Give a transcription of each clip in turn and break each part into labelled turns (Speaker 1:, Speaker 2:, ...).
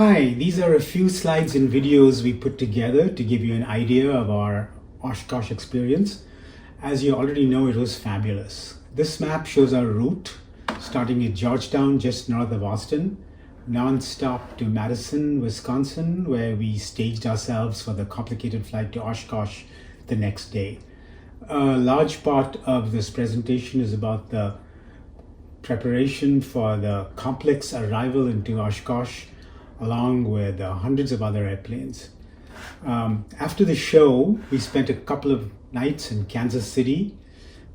Speaker 1: Hi, these are a few slides and videos we put together to give you an idea of our Oshkosh experience. As you already know, it was fabulous. This map shows our route, starting at Georgetown, just north of Austin, non-stop to Madison, Wisconsin, where we staged ourselves for the complicated flight to Oshkosh the next day. A large part of this presentation is about the preparation for the complex arrival into Oshkosh, along with hundreds of other airplanes. After the show, we spent a couple of nights in Kansas City.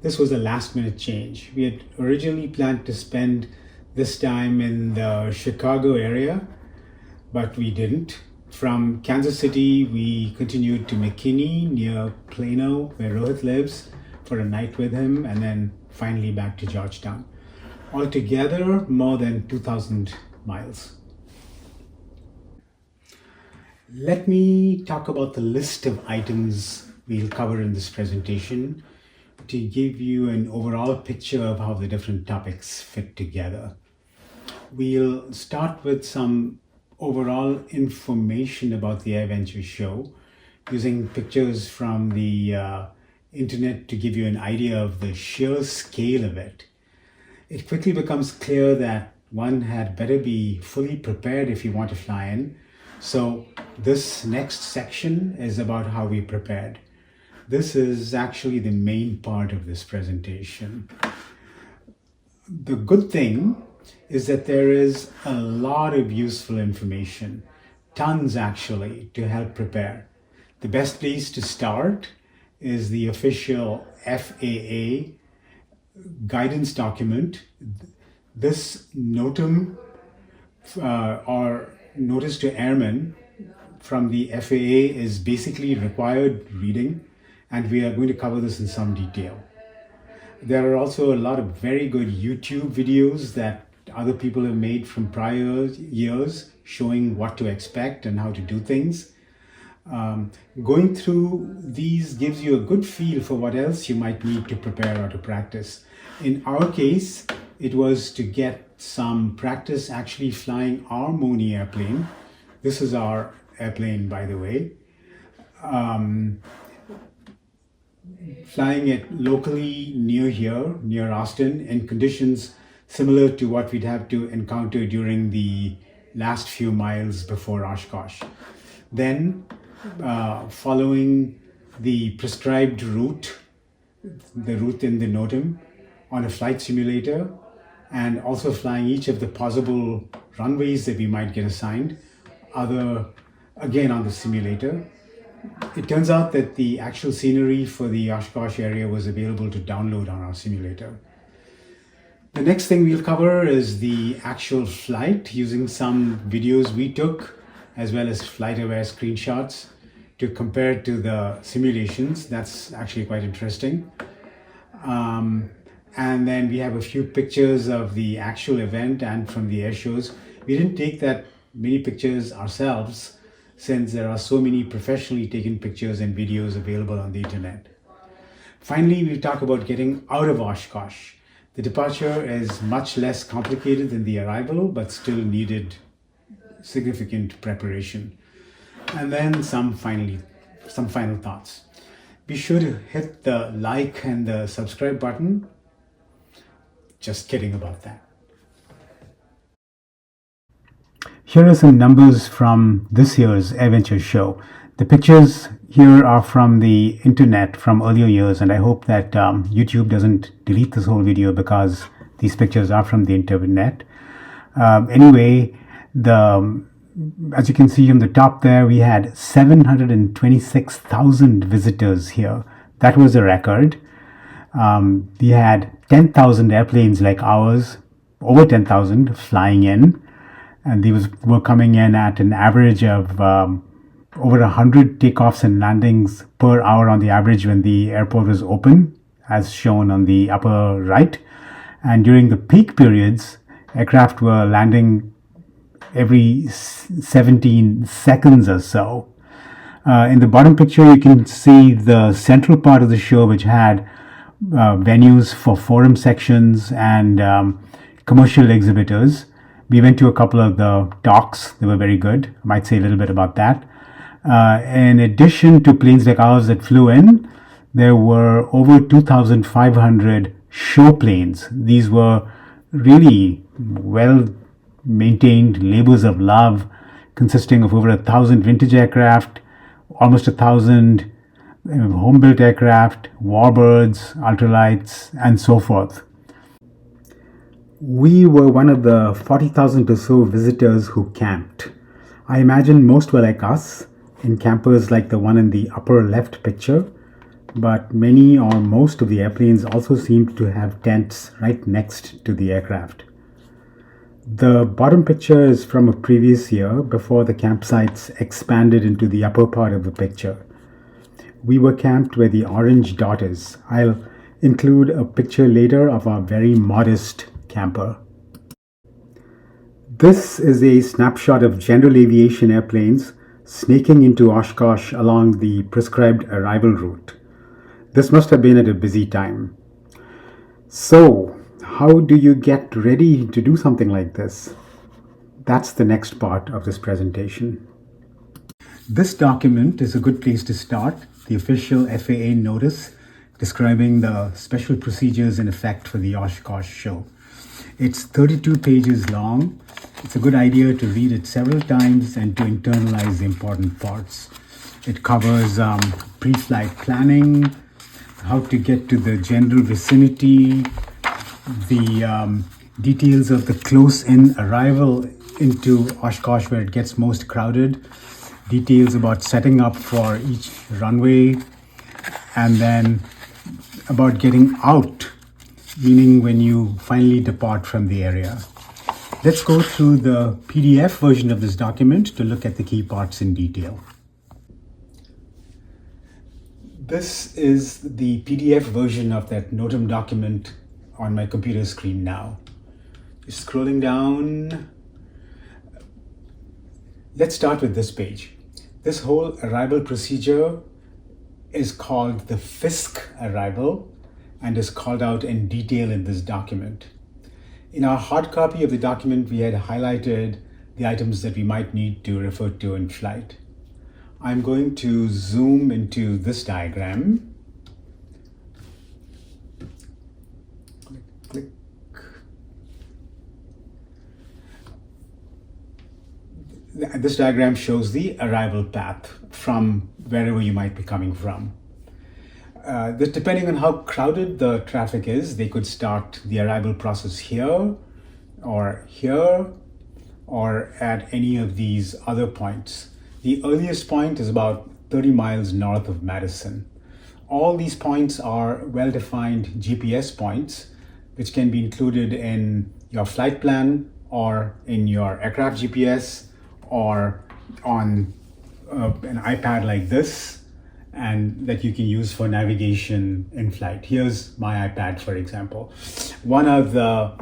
Speaker 1: This was a last-minute change. We had originally planned to spend this time in the Chicago area, but we didn't. From Kansas City, we continued to McKinney near Plano, where Rohit lives, for a night with him, and then finally back to Georgetown. Altogether, more than 2,000 miles. Let me talk about the list of items we'll cover in this presentation to give you an overall picture of how the different topics fit together. We'll start with some overall information about the AirVenture show, using pictures from the internet to give you an idea of the sheer scale of it. It quickly becomes clear that one had better be fully prepared if you want to fly in. So this next section is about how we prepared. This is actually the main part of this presentation. The good thing is that there is a lot of useful information, tons actually, to help prepare. The best place to start is the official FAA guidance document. This NOTAM or Notice to Airmen from the FAA is basically required reading, and we are going to cover this in some detail. There are also a lot of very good YouTube videos that other people have made from prior years showing what to expect and how to do things. Going through these gives you a good feel for what else you might need to prepare or to practice. In our case, it was to get some practice actually flying our Moni airplane. This is our airplane, by the way. Flying it locally near here, near Austin, in conditions similar to what we'd have to encounter during the last few miles before Oshkosh. Then, following the prescribed route, the route in the NOTAM, on a flight simulator, and also flying each of the possible runways that we might get assigned, again on the simulator. It turns out that the actual scenery for the Oshkosh area was available to download on our simulator. The next thing we'll cover is the actual flight, using some videos we took, as well as FlightAware screenshots to compare to the simulations. That's actually quite interesting. And then we have a few pictures of the actual event and from the air shows. We didn't take that many pictures ourselves, since there are so many professionally taken pictures and videos available on the internet. Finally, we'll talk about getting out of Oshkosh. The departure is much less complicated than the arrival, but still needed significant preparation. And then some final thoughts. Be sure to hit the like and the subscribe button. Just kidding about that. Here are some numbers from this year's AirVenture show. The pictures here are from the internet from earlier years, and I hope that YouTube doesn't delete this whole video because these pictures are from the internet. Anyway, as you can see on the top there, we had 726,000 visitors here. That was a record. We had 10,000 airplanes like ours, over 10,000 flying in, and these were coming in at an average of over 100 takeoffs and landings per hour on the average when the airport was open, as shown on the upper right. And during the peak periods, aircraft were landing every 17 seconds or so. In the bottom picture, you can see the central part of the show, which had venues for forum sections and commercial exhibitors. We went to a couple of the docks. They were very good. I might say a little bit about that. In addition to planes like ours that flew in, there were over 2,500 show planes. These were really well maintained labors of love, consisting of over 1,000 vintage aircraft, almost 1,000 home-built aircraft, warbirds, ultralights, and so forth. We were one of the 40,000 or so visitors who camped. I imagine most were like us, in campers like the one in the upper left picture, but many or most of the airplanes also seemed to have tents right next to the aircraft. The bottom picture is from a previous year before the campsites expanded into the upper part of the picture. We were camped where the orange dot is. I'll include a picture later of our very modest camper. This is a snapshot of general aviation airplanes snaking into Oshkosh along the prescribed arrival route. This must have been at a busy time. So, how do you get ready to do something like this? That's the next part of this presentation. This document is a good place to start, the official FAA notice describing the special procedures in effect for the Oshkosh show. It's 32 pages long. It's a good idea to read it several times and to internalize the important parts. It covers pre-flight planning, how to get to the general vicinity, the details of the close-in arrival into Oshkosh where it gets most crowded, details about setting up for each runway, and then about getting out, meaning when you finally depart from the area. Let's go through the PDF version of this document to look at the key parts in detail. This is the PDF version of that NOTAM document on my computer screen now. Just scrolling down. Let's start with this page. This whole arrival procedure is called the FISC arrival and is called out in detail in this document. In our hard copy of the document, we had highlighted the items that we might need to refer to in flight. I'm going to zoom into this diagram. Click. This diagram shows the arrival path from wherever you might be coming from. Depending on how crowded the traffic is, they could start the arrival process here, or at any of these other points. The earliest point is about 30 miles north of Madison. All these points are well-defined GPS points, which can be included in your flight plan or in your aircraft GPS or on an iPad like this, and that you can use for navigation in flight. Here's my iPad, for example. One of the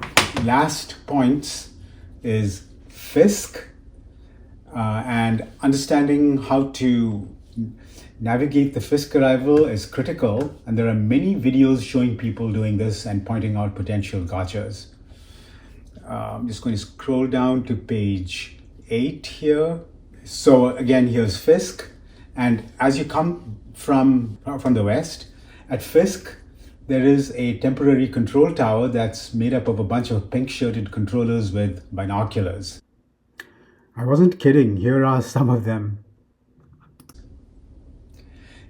Speaker 1: last points is FISC, and understanding how to navigate the FISC arrival is critical, and there are many videos showing people doing this and pointing out potential gotchas. I'm just going to scroll down to page 8 here. So again, here's FISC, and as you come from the west, at FISC, there is a temporary control tower that's made up of a bunch of pink-shirted controllers with binoculars. I wasn't kidding, here are some of them.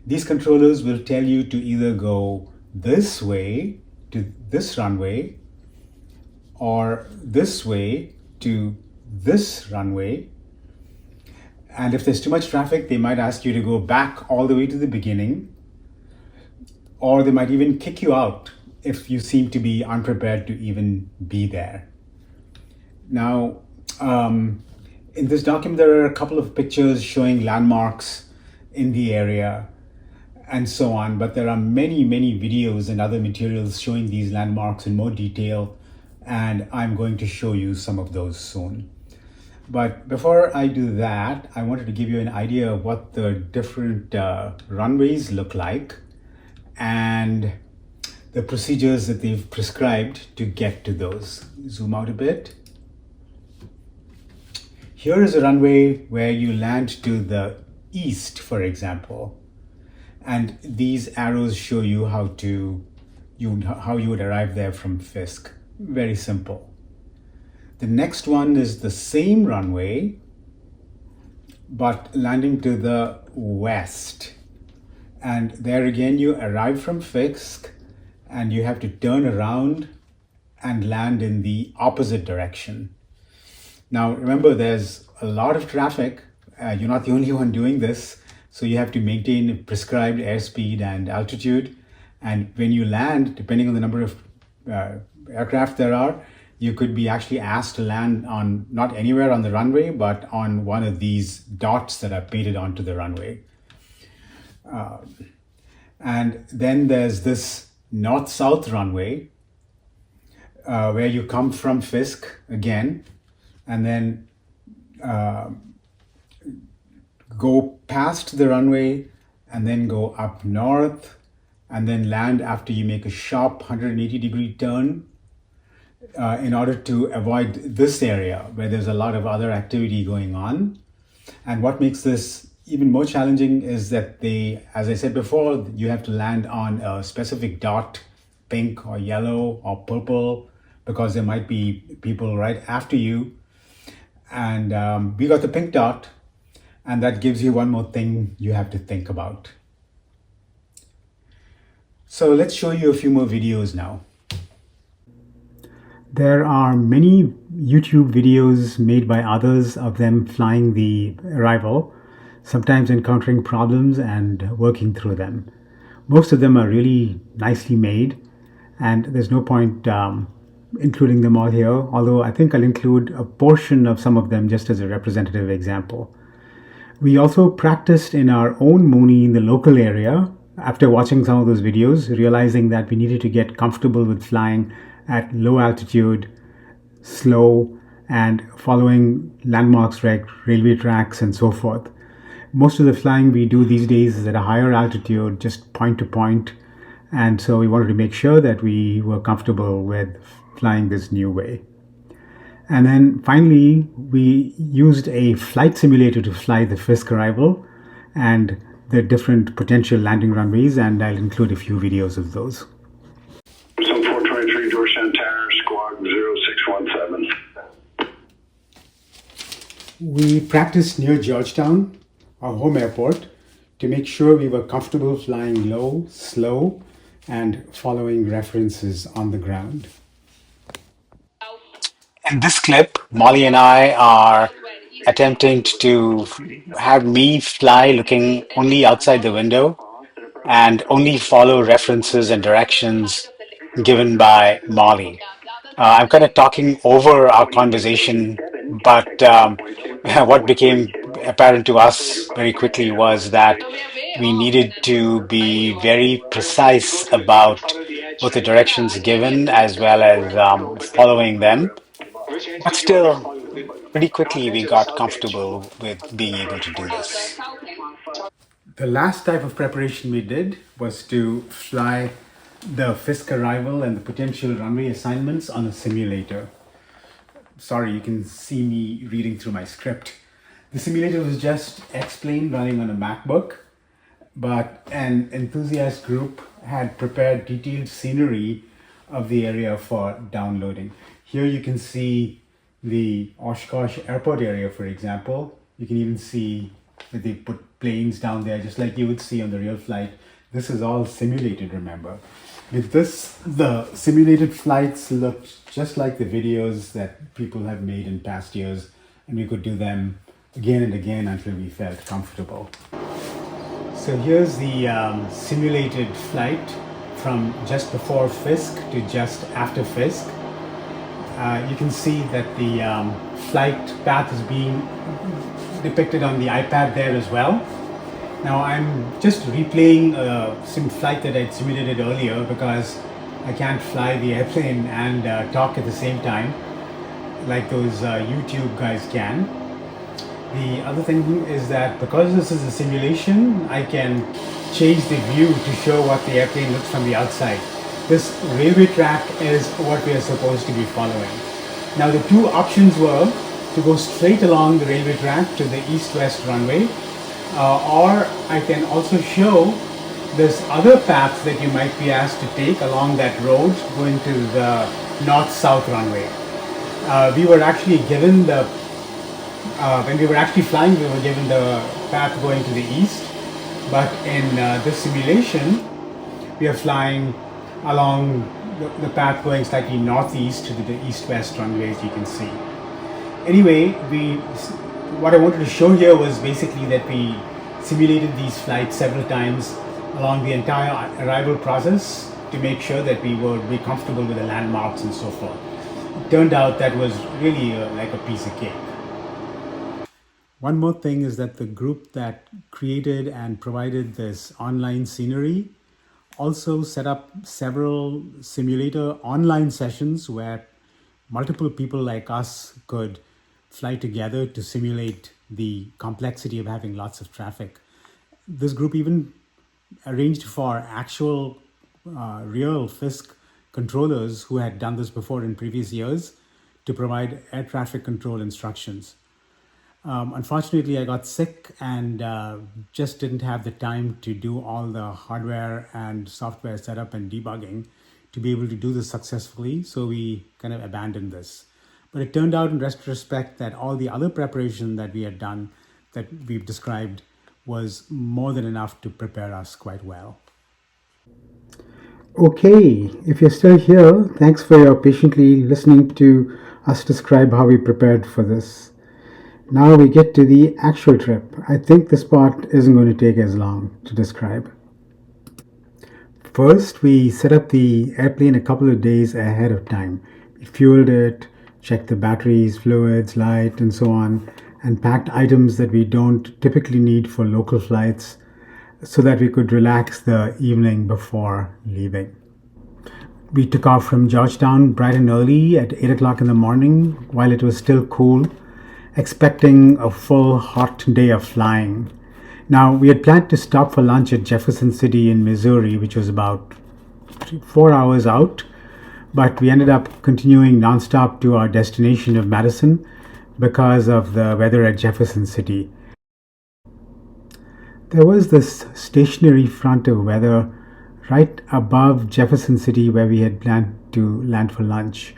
Speaker 1: These controllers will tell you to either go this way to this runway or this way to this runway. And if there's too much traffic, they might ask you to go back all the way to the beginning, or they might even kick you out if you seem to be unprepared to even be there. Now, in this document, there are a couple of pictures showing landmarks in the area and so on, but there are many, many videos and other materials showing these landmarks in more detail, and I'm going to show you some of those soon. But before I do that, I wanted to give you an idea of what the different runways look like and the procedures that they've prescribed to get to those. Zoom out a bit. Here is a runway where you land to the east, for example, and these arrows show you how you would arrive there from Fisk. Very simple. The next one is the same runway, but landing to the west. And there again, you arrive from Fisk and you have to turn around and land in the opposite direction. Now, remember, there's a lot of traffic. You're not the only one doing this. So you have to maintain prescribed airspeed and altitude. And when you land, depending on the number of aircraft there are, you could be actually asked to land on not anywhere on the runway, but on one of these dots that are painted onto the runway. And then there's this north-south runway where you come from Fisk again, and then go past the runway and then go up north and then land after you make a sharp 180-degree turn in order to avoid this area where there's a lot of other activity going on. And what makes this even more challenging is that as I said before, you have to land on a specific dot, pink or yellow or purple, because there might be people right after you. And we got the pink dot, and that gives you one more thing you have to think about. So let's show you a few more videos now. There are many YouTube videos made by others of them flying the arrival, sometimes encountering problems and working through them. Most of them are really nicely made, and there's no point including them all here, although I think I'll include a portion of some of them just as a representative example. We also practiced in our own Mooney in the local area after watching some of those videos, realizing that we needed to get comfortable with flying at low altitude, slow, and following landmarks like railway tracks and so forth. Most of the flying we do these days is at a higher altitude, just point to point, and so we wanted to make sure that we were comfortable with flying this new way. And then finally, we used a flight simulator to fly the Fisk arrival and the different potential landing runways, and I'll include a few videos of those.
Speaker 2: So 423 Georgetown Tower, squawk 0617.
Speaker 1: We practiced near Georgetown, our home airport, to make sure we were comfortable flying low, slow, and following references on the ground. In this clip, Molly and I are attempting to have me fly looking only outside the window and only follow references and directions given by Molly. I'm kind of talking over our conversation, but what became apparent to us very quickly was that we needed to be very precise about both the directions given as well as following them. But still, pretty quickly we got comfortable with being able to do this. The last type of preparation we did was to fly the Fisk arrival and the potential runway assignments on a simulator. Sorry, you can see me reading through my script. The simulator was just X-Plane running on a MacBook, but an enthusiast group had prepared detailed scenery of the area for downloading. Here you can see the Oshkosh airport area, for example. You can even see that they put planes down there just like you would see on the real flight. This is all simulated, remember. With this, the simulated flights looked just like the videos that people have made in past years, and we could do them again and again until we felt comfortable. So here's the simulated flight from just before Fisk to just after Fisk. You can see that the flight path is being depicted on the iPad there as well. Now I'm just replaying a flight that I simulated earlier because I can't fly the airplane and talk at the same time like those YouTube guys can. The other thing is that because this is a simulation, I can change the view to show what the airplane looks from the outside. This railway track is what we are supposed to be following. Now the two options were to go straight along the railway track to the east-west runway, or I can also show there's other paths that you might be asked to take along that road going to the north-south runway. We were actually given the when we were actually flying, we were given the path going to the east, but in this simulation, we are flying along the path going slightly northeast to the east-west runway, as you can see. Anyway, what I wanted to show here was basically that we simulated these flights several times along the entire arrival process to make sure that we would be comfortable with the landmarks and so forth. It turned out that was really like a piece of cake. One more thing is that the group that created and provided this online scenery also set up several simulator online sessions where multiple people like us could fly together to simulate the complexity of having lots of traffic. This group even arranged for actual real FISC controllers who had done this before in previous years to provide air traffic control instructions. Unfortunately, I got sick and just didn't have the time to do all the hardware and software setup and debugging to be able to do this successfully. So we kind of abandoned this. But it turned out in retrospect that all the other preparation that we had done that we've described was more than enough to prepare us quite well. Okay, if you're still here, thanks for your patiently listening to us describe how we prepared for this. Now we get to the actual trip. I think this part isn't going to take as long to describe. First, we set up the airplane a couple of days ahead of time. We fueled it, checked the batteries, fluids, light, and so on, and packed items that we don't typically need for local flights so that we could relax the evening before leaving. We took off from Georgetown bright and early at 8 o'clock in the morning while it was still cool, expecting a full hot day of flying. Now, we had planned to stop for lunch at Jefferson City in Missouri, which was about 4 hours out, but we ended up continuing nonstop to our destination of Madison because of the weather at Jefferson City. There was this stationary front of weather right above Jefferson City where we had planned to land for lunch.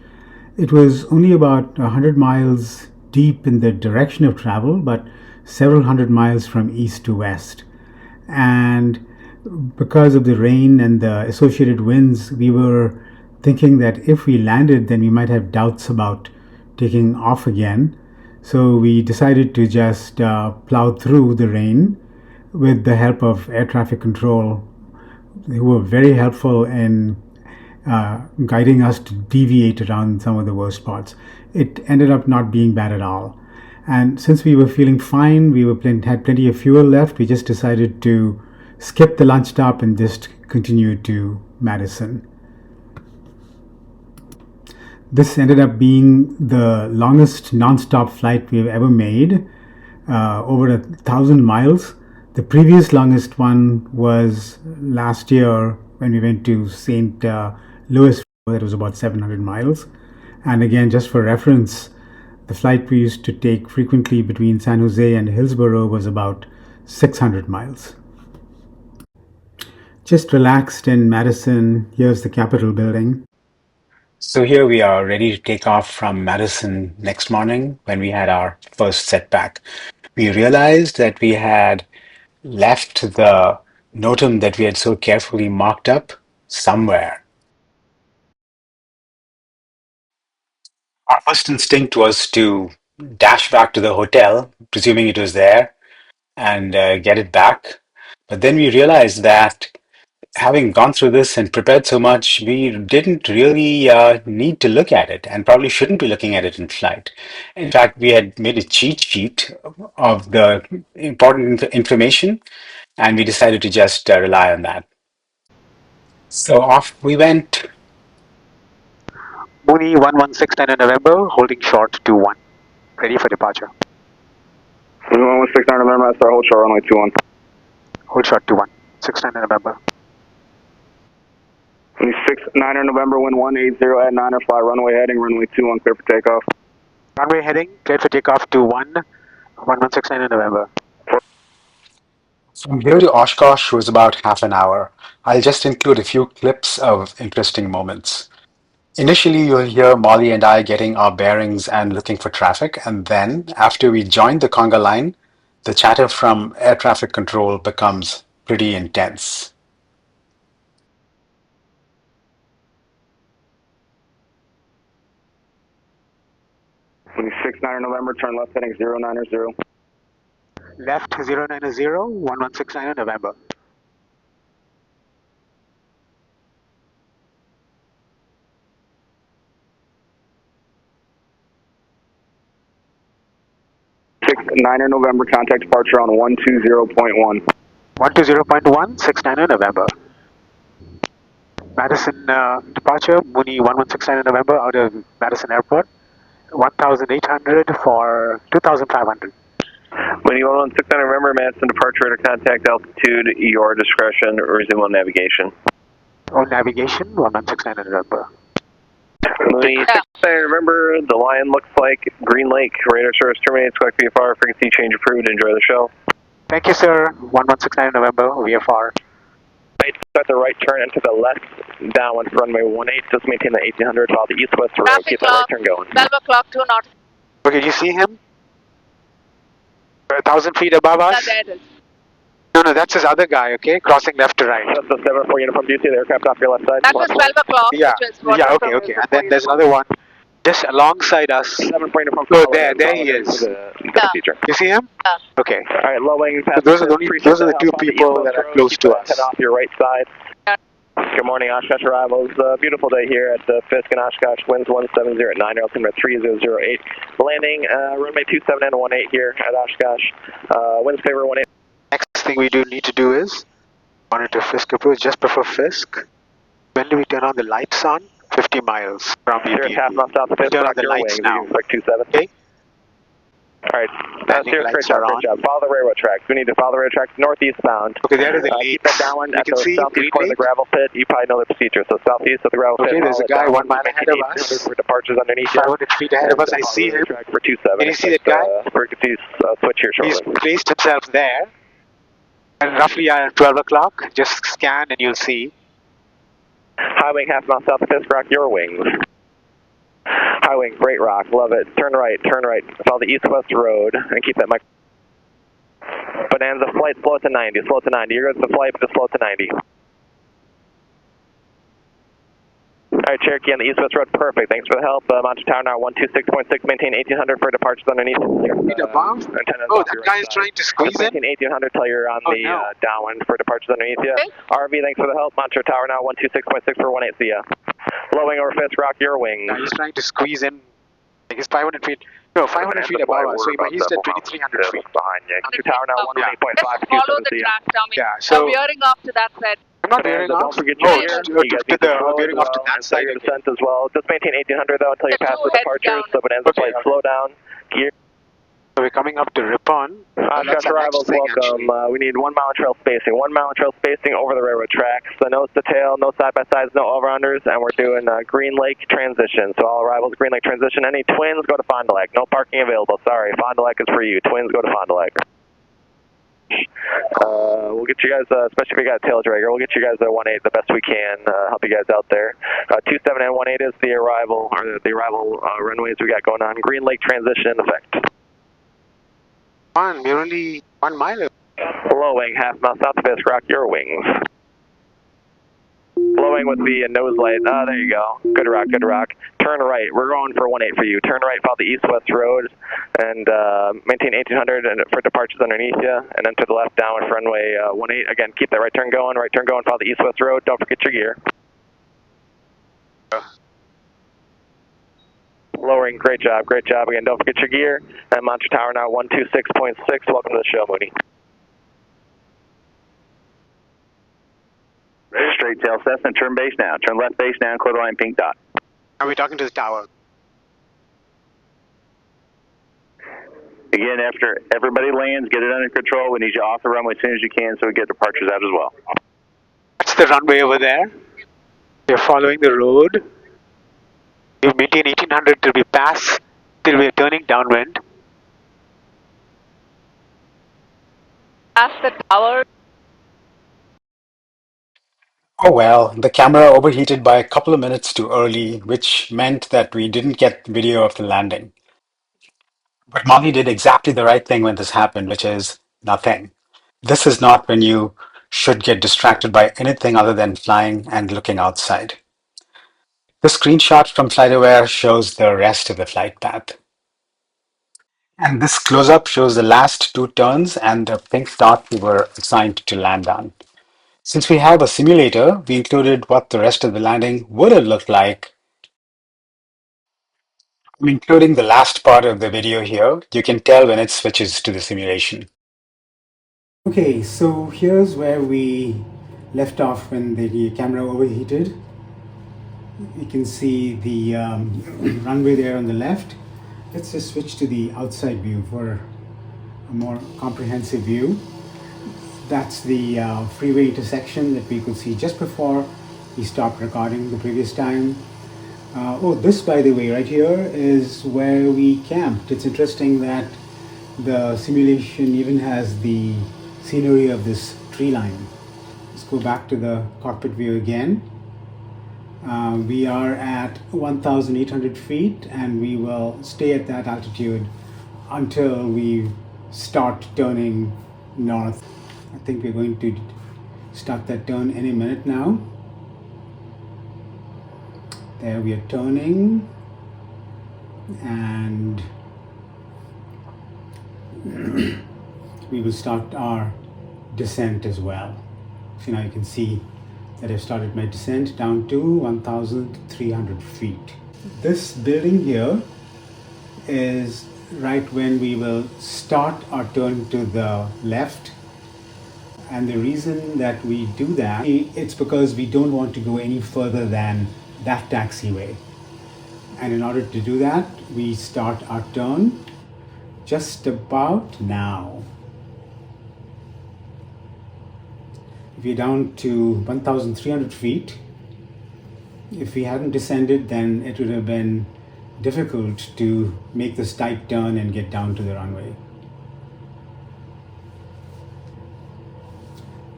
Speaker 1: It was only about 100 miles deep in the direction of travel, but several hundred miles from east to west. And because of the rain and the associated winds, we were thinking that if we landed, then we might have doubts about taking off again. So we decided to just plow through the rain with the help of air traffic control, who were very helpful in guiding us to deviate around some of the worst spots. It ended up not being bad at all. And since we were feeling fine, had plenty of fuel left, we just decided to skip the lunch stop and just continue to Madison. This ended up being the longest non-stop flight we've ever made, over 1,000 miles. The previous longest one was last year when we went to St. Louis. That was about 700 miles. And again, just for reference, the flight we used to take frequently between San Jose and Hillsborough was about 600 miles. Just relaxed in Madison. Here's the Capitol building. So here we are, ready to take off from Madison next morning when we had our first setback. We realized that we had left the NOTAM that we had so carefully marked up somewhere. Our first instinct was to dash back to the hotel, presuming it was there, and get it back. But then we realized that having gone through this and prepared so much, we didn't really need to look at it and probably shouldn't be looking at it in flight. In fact, we had made a cheat sheet of the important information, and we decided to just rely on that. So off we went.
Speaker 3: Mooney 1169 in November, holding short 21. Ready for departure.
Speaker 2: Mooney 1169 November, that's our hold short runway 21.
Speaker 3: Hold short 21. 69 in November.
Speaker 2: Mooney 69 November, wind 180 at 9 or fly runway heading, runway 21, clear for takeoff.
Speaker 3: Runway heading, cleared for takeoff to 1169 in November.
Speaker 4: From here to Oshkosh was about half an hour. I'll just include a few clips of interesting moments. Initially, you'll hear Molly and I getting our bearings and looking for traffic, and then, after we join the conga line, the chatter from air traffic control becomes pretty intense.
Speaker 2: 69 November, turn left heading 090.
Speaker 3: Left 090, 1169 in November.
Speaker 2: Niner November, contact departure on 120.1.
Speaker 3: 120.1, 69 in November. Madison departure, Mooney 1169 in November out of Madison Airport. 1,800 for 2,500.
Speaker 2: Mooney 1169 November, Madison departure to contact altitude, your discretion, resume on navigation.
Speaker 3: On navigation, 1169 in November.
Speaker 2: Mooney 69 November, the line looks like Green Lake, radar service terminates, collect VFR, frequency change approved, enjoy the show.
Speaker 3: Thank you, sir. 1169 in November, VFR.
Speaker 2: Start the right turn and to the left, downwind for runway 18, just maintain the 1800, follow the east-west road, keep that right turn going.
Speaker 5: 12 o'clock, 2 knots.
Speaker 3: Okay, do you see him? 1,000 feet above us?
Speaker 5: There it is.
Speaker 3: No, that's his other guy, okay? Crossing left to right.
Speaker 2: That's the 7-4 uniform, do you see the aircraft off your left side?
Speaker 5: That was 12 o'clock.
Speaker 3: Yeah,
Speaker 5: which was
Speaker 3: yeah, okay. And then there's another one just alongside us.
Speaker 2: 7-4 uniform.
Speaker 3: Oh, there he is. You see him?
Speaker 5: Yeah.
Speaker 3: Okay.
Speaker 2: Alright, low wing.
Speaker 3: So those are the two people that are close to us.
Speaker 2: Head off your right side. Good morning, Oshkosh arrivals. Beautiful day here at Fisk and Oshkosh. Winds 170 at 9, altimeter 3008. Landing runway 27 and 18 here at Oshkosh. Winds favor 18.
Speaker 3: Next thing we do need to do is monitor Fisk approach just before Fisk. When do we turn on the lights on? 50 miles from
Speaker 2: Here half mile south of Fisk.
Speaker 3: Turn on the lights now.
Speaker 2: Like 27.
Speaker 3: Okay.
Speaker 2: Alright, that's here. Great job. Follow the railroad tracks. We need to follow the railroad tracks northeast bound.
Speaker 3: Okay, there are the
Speaker 2: keep that downwind at the southeast corner of the
Speaker 3: lake.
Speaker 2: gravel pit. You probably know the procedure. So southeast of the gravel pit.
Speaker 3: Okay, there's a guy 1 mile ahead of us.
Speaker 2: For departures underneath
Speaker 3: 500 feet ahead of us. I see him.
Speaker 2: For 27.
Speaker 3: Can you see that guy?
Speaker 2: Frequencies switch here shortly.
Speaker 3: He's placed himself there. And roughly at 12 o'clock, just scan and you'll see.
Speaker 2: High wing, half mile south of Fisk Rock, your wings. High wing, great rock, love it. Turn right, follow the east-west road, and keep that mic. Bonanza flight, slow to 90, You're good at the flight, but just slow to 90. Alright, Cherokee on the east-west road, perfect. Thanks for the help. Mountain Tower now 126.6, maintain 1800 for departures underneath.
Speaker 3: Oh, that guy is trying to squeeze in?
Speaker 2: Maintain 1800 till you're on the downwind for departures underneath you.
Speaker 5: Okay.
Speaker 2: RV, thanks for the help. Mountain Tower now 126.6 for 18, see ya. Low wing over Fisk Rock, your wings.
Speaker 3: He's trying to squeeze in. Like he's 500 feet. No, 500 feet above us. So he's at 2,300 feet.
Speaker 2: Behind you. Mountain Tower now 118.5.
Speaker 5: Just follow the track, Tommy.
Speaker 3: Yeah, so-
Speaker 5: veering off to that side.
Speaker 3: I'm not veering off.
Speaker 2: Don't forget
Speaker 3: Oh,
Speaker 2: your gear.
Speaker 3: I'm veering off to that side.
Speaker 2: Your descent as well. Just maintain 1800 though until you pass the
Speaker 5: Heads
Speaker 2: departures.
Speaker 5: down.
Speaker 2: So Bonanza flight, slow down. Gear.
Speaker 3: So we're coming up to Ripon.
Speaker 2: Oshkosh arrivals, welcome. We need 1 mile trail spacing. 1 mile trail spacing over the railroad tracks. So nose to tail, no side-by-sides, no over-unders, and we're doing Green Lake transition. So all arrivals, Green Lake transition. Any twins, go to Fond du Lac. No parking available, sorry. Fond du Lac is for you. Twins, go to Fond du Lac. We'll get you guys, especially if you got a tail dragger, we'll get you guys a 18 the best we can, help you guys out there. 27 and 18 is the arrival, runways we got going on. Green Lake transition in effect.
Speaker 3: We're only 1 mile.
Speaker 2: Low wing, half mile south of Fisk Rock, your wings. Low wing with the nose light. There you go. Good rock. Turn right. We're going for 18 for you. Turn right, follow the east-west road, and maintain 1800 for departures underneath you, and then to the left down with runway 18. Again, keep that right turn going, follow the east-west road. Don't forget your gear. Lowering, great job. Again, don't forget your gear. And Mountain Tower now 126.6. Welcome to the show, Mooney.
Speaker 6: Ready straight tail Cessna, turn base now. Turn left base now, quarter line pink dot.
Speaker 3: Are we talking to the tower?
Speaker 6: Again, after everybody lands, get it under control. We need you off the runway as soon as you can so we get departures out as well.
Speaker 3: That's the runway over there. We're following the road. We maintain 1800 till we pass Till we are turning downwind.
Speaker 5: Past the tower.
Speaker 4: Oh well, the camera overheated by a couple of minutes too early, which meant that we didn't get video of the landing. But Molly did exactly the right thing when this happened, which is nothing. This is not when you should get distracted by anything other than flying and looking outside. The screenshot from FlightAware shows the rest of the flight path. And this close-up shows the last two turns and the pink dot we were assigned to land on. Since we have a simulator, we included what the rest of the landing would have looked like. I'm including the last part of the video here. You can tell when it switches to the simulation.
Speaker 1: Okay, so here's where we left off when the camera overheated. You can see the runway there on the left. Let's just switch to the outside view for a more comprehensive view. That's the freeway intersection that we could see just before we stopped recording the previous time. Oh, this, by the way, right here is where we camped. It's interesting that the simulation even has the scenery of this tree line. Let's go back to the cockpit view again. We are at 1,800 feet and we will stay at that altitude until we start turning north. I think we're going to start that turn any minute now. There we are turning, and we will start our descent as well. So now you can see that I've started my descent down to 1,300 feet. This building here is right when we will start our turn to the left. And the reason that we do that, it's because we don't want to go any further than that taxiway. And in order to do that, we start our turn just about now. If you're down to 1,300 feet, if we hadn't descended, then it would have been difficult to make this tight turn and get down to the runway.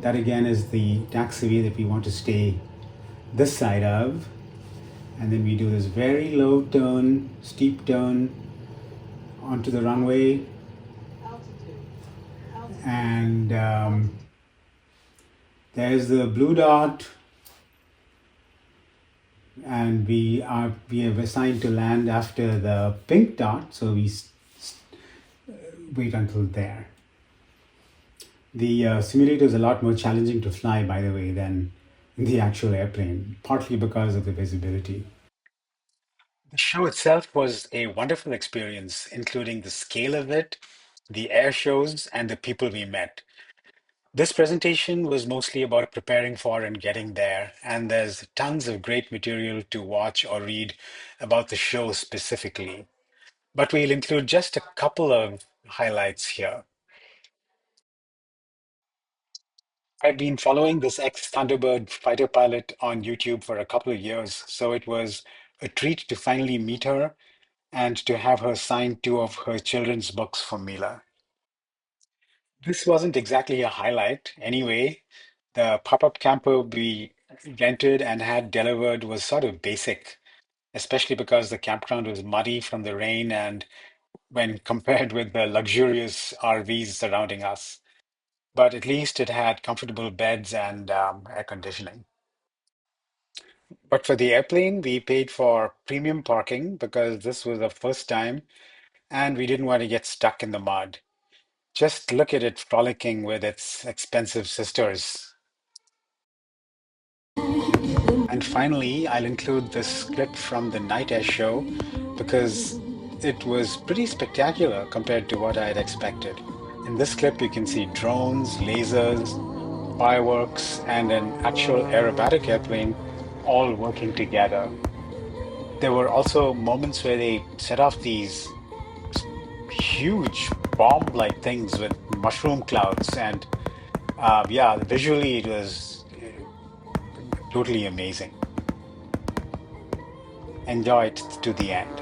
Speaker 1: That again is the taxiway that we want to stay this side of. And then we do this very low turn, steep turn onto the runway. And there's the blue dot. And we have assigned to land after the pink dot, so we wait until there. The simulator is a lot more challenging to fly, by the way, than the actual airplane, partly because of the visibility.
Speaker 4: The show itself was a wonderful experience, including the scale of it, the air shows, and the people we met. This presentation was mostly about preparing for and getting there, and there's tons of great material to watch or read about the show specifically. But we'll include just a couple of highlights here. I've been following this ex-Thunderbird fighter pilot on YouTube for a couple of years, so it was a treat to finally meet her and to have her sign two of her children's books for Mila. This wasn't exactly a highlight. Anyway, the pop-up camper we rented and had delivered was sort of basic, especially because the campground was muddy from the rain and when compared with the luxurious RVs surrounding us. But at least it had comfortable beds and air conditioning. But for the airplane, we paid for premium parking because this was the first time and we didn't want to get stuck in the mud. Just look at it frolicking with its expensive sisters. And finally, I'll include this clip from the night air show because it was pretty spectacular compared to what I had expected. In this clip, you can see drones, lasers, fireworks, and an actual aerobatic airplane all working together. There were also moments where they set off these huge bomb-like things with mushroom clouds, and yeah, visually it was totally amazing. Enjoy it to the end.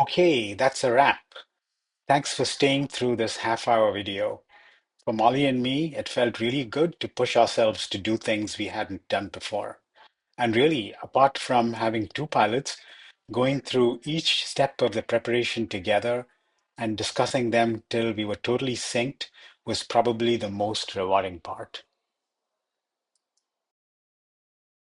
Speaker 4: Okay, that's a wrap. Thanks for staying through this half-hour video. For Molly and me, it felt really good to push ourselves to do things we hadn't done before. And really, apart from having two pilots, going through each step of the preparation together and discussing them till we were totally synced was probably the most rewarding part.